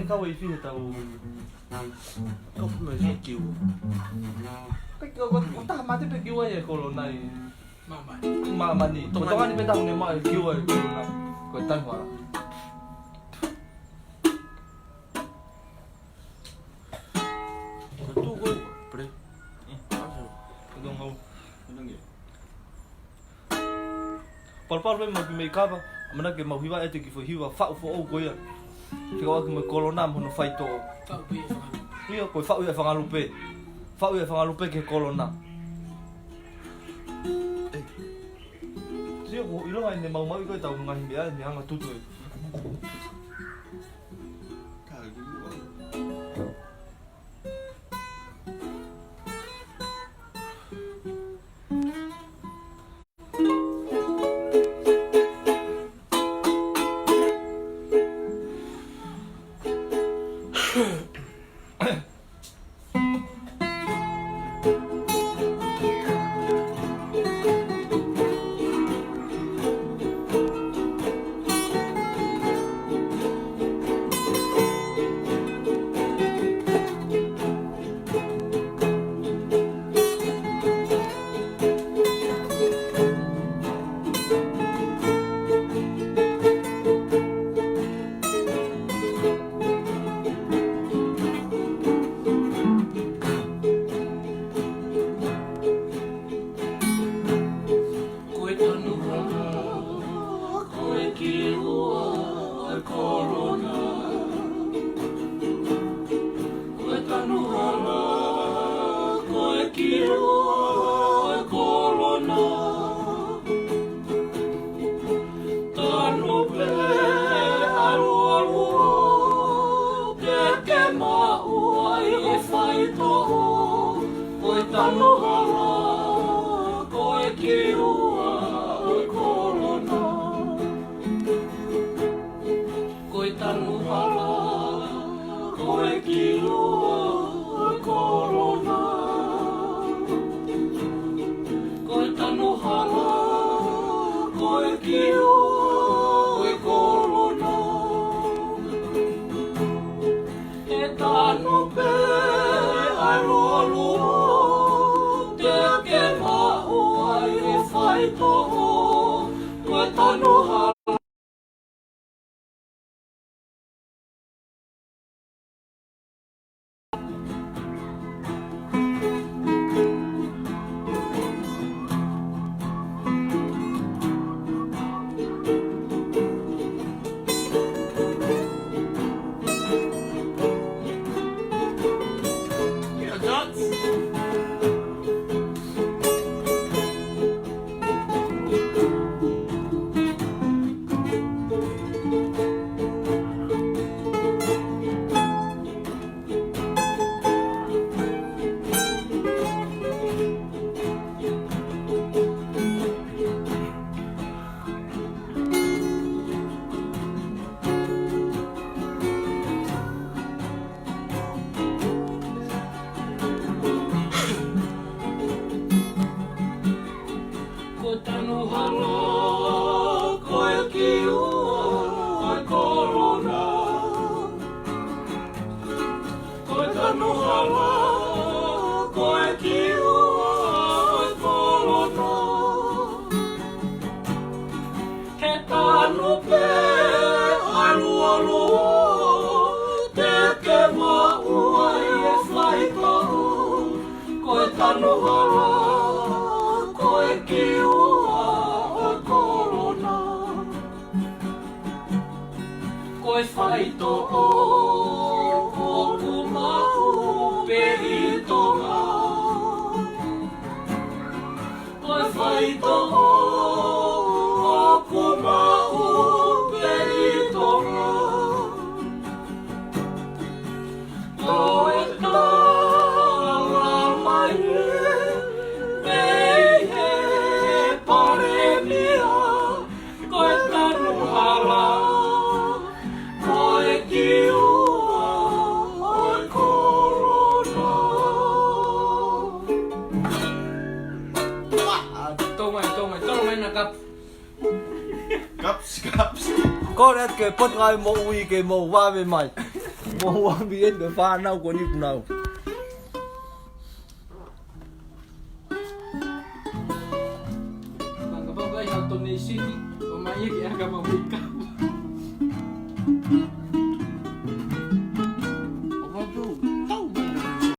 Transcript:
kau i fi tau. Kau me ni kiu. Kau tak mati pe kiu ai corona i. Mama ni. Tonga ni pe tau ni mai kiu ai corona. Ko tan wa. Tu ko pre. Aso. Dong mau. Dong ye. Por me me kaba. Mana ke mau hiwa e te ki fo hiwa fa fo o goia. Te wa ke me corona mo no fai to. Fa pu e fa. Io ko fa u e fa ngalupe. Fa u e fa ngalupe ke corona. Sio ko ilo ai ne mau mau ko tau ngai bia ni anga tutu. Ka gi wa. Con em kể phân ai mẫu uy kể mẫu va bên mày mau ambian ke fanau ko ni punau. Bang kapag ay donation, umayag ya ka mamika.